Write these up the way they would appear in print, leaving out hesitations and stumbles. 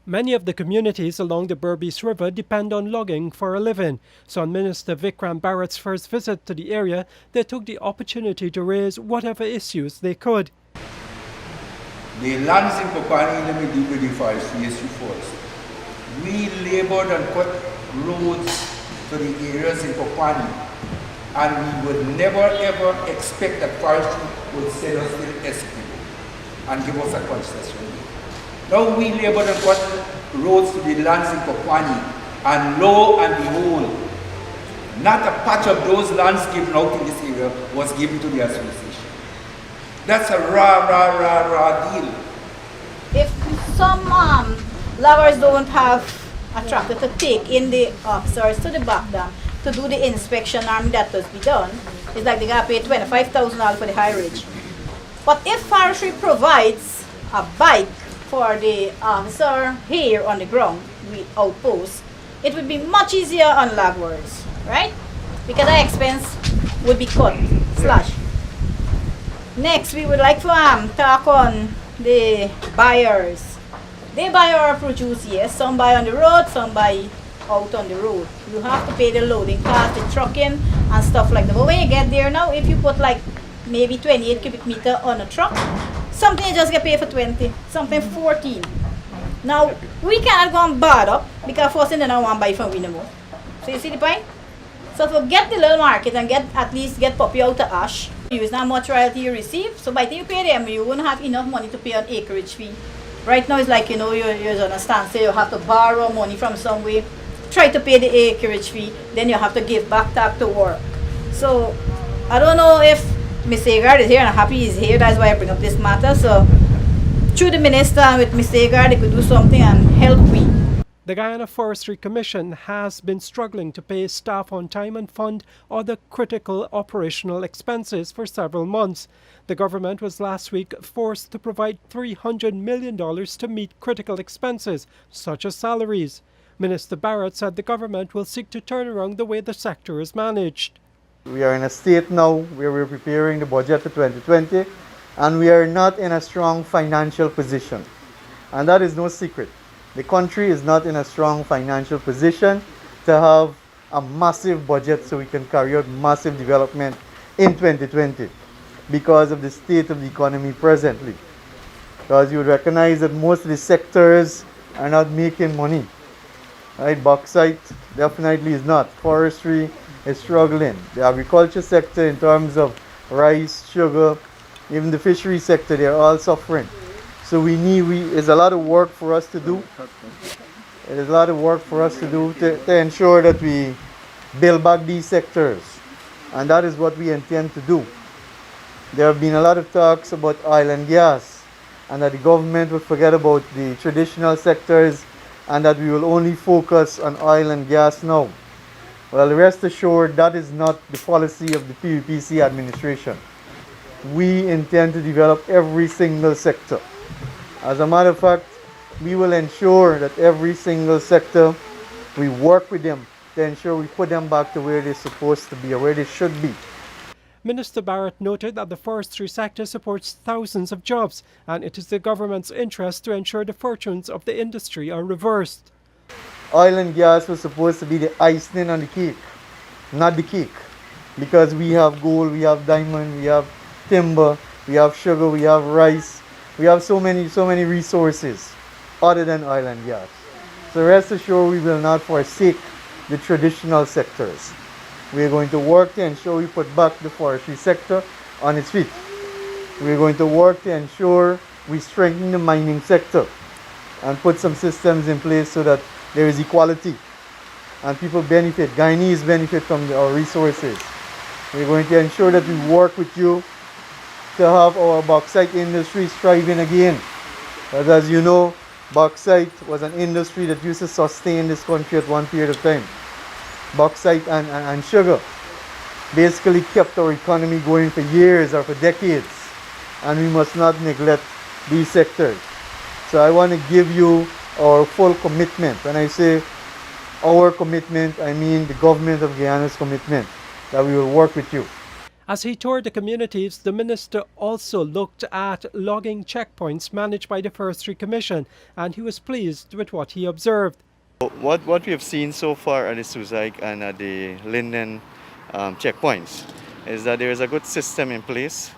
Many of the communities along the Berbice River depend on logging for a living, so on Minister Vikram Bharat's first visit to the area, they took the opportunity to raise whatever issues they could. The lands in Kopani, let me deal with the forestry issue first. We labored and cut roads to the areas in Kopani, and we would never ever expect that forestry would send us to the SQ and give us a concession. Now we labored and cut roads to the lands in Kopani, and lo and behold, not a patch of those lands given out in this area was given to the association. That's a raw deal. If some loggers don't have a tractor to take in the officers to the back dam to do the inspection that must be done, it's like they got to pay $25,000 for the high ridge. But if forestry provides a bike for the officer here on the ground, with outposts, it would be much easier on loggers, right? Because the expense would be cut, slash. Next, we would like to talk on the buyers. They buy our produce, yes. Some buy on the road, some buy out on the road. You have to pay the loading cost, the trucking, and stuff like that. But when you get there now, if you put like maybe 28 cubic meter on a truck, something you just get paid for 20, something 14. Now, we cannot go and bad up because first thing they don't want to buy from we no more. So you see the point? So to get the little market and at least get puppy out of ash, use not much royalty you receive. So by the time you pay them, you won't have enough money to pay on acreage fee. Right now it's like, you're on a standstill, you have to borrow money from somewhere, try to pay the acreage fee, then you have to give back to work. So I don't know if Mr. Agard is here, and I'm happy he's here, that's why I bring up this matter. So through the minister and with Mr. Agard, they could do something and help me. The Guyana Forestry Commission has been struggling to pay staff on time and fund other critical operational expenses for several months. The government was last week forced to provide $300 million to meet critical expenses, such as salaries. Minister Bharat said the government will seek to turn around the way the sector is managed. We are in a state now where we're preparing the budget for 2020, and we are not in a strong financial position. And that is no secret. The country is not in a strong financial position to have a massive budget so we can carry out massive development in 2020 because of the state of the economy presently. Because you would recognize that most of the sectors are not making money. Right? Bauxite definitely is not. Forestry is struggling. The agriculture sector in terms of rice, sugar, even the fishery sector, they are all suffering. So there's a lot of work for us to do. There's a lot of work for us to do to ensure that we build back these sectors. And that is what we intend to do. There have been a lot of talks about oil and gas, and that the government will forget about the traditional sectors and that we will only focus on oil and gas now. Well, rest assured, that is not the policy of the PUPC administration. We intend to develop every single sector. As a matter of fact, we will ensure that every single sector, we work with them to ensure we put them back to where they're supposed to be or where they should be. Minister Bharat noted that the forestry sector supports thousands of jobs, and it is the government's interest to ensure the fortunes of the industry are reversed. Oil and gas was supposed to be the icing on the cake, not the cake. Because we have gold, we have diamond, we have timber, we have sugar, we have rice. We have so many resources other than oil and gas. So rest assured, we will not forsake the traditional sectors. We are going to work to ensure we put back the forestry sector on its feet. We are going to work to ensure we strengthen the mining sector and put some systems in place so that there is equality and people benefit, Guyanese benefit from our resources. We are going to ensure that we work with you to have our bauxite industry thriving again. But as you know, bauxite was an industry that used to sustain this country at one period of time. Bauxite and sugar basically kept our economy going for years or for decades, and we must not neglect these sectors. So I want to give you our full commitment. When I say our commitment, I mean the government of Guyana's commitment that we will work with you. As he toured the communities, the minister also looked at logging checkpoints managed by the Forestry Commission, and he was pleased with what he observed. What we have seen so far at the Suzaik and at the Linden checkpoints is that there is a good system in place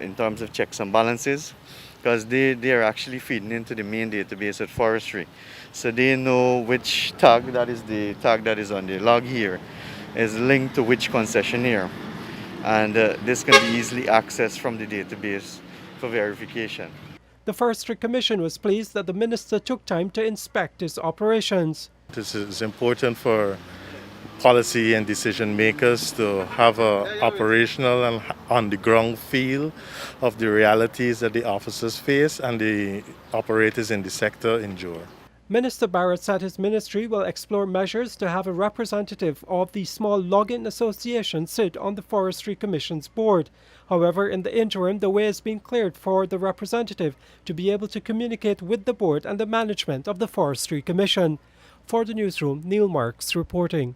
in terms of checks and balances, because they are actually feeding into the main database at Forestry. So they know which tag, that is the tag that is on the log here, is linked to which concessionaire. And this can be easily accessed from the database for verification. The Forestry Commission was pleased that the minister took time to inspect his operations. This is important for policy and decision makers to have an operational and on-the-ground feel of the realities that the officers face and the operators in the sector endure. Minister Barrett said his ministry will explore measures to have a representative of the Small Logging Association sit on the Forestry Commission's board. However, in the interim, the way has been cleared for the representative to be able to communicate with the board and the management of the Forestry Commission. For the newsroom, Neil Marks reporting.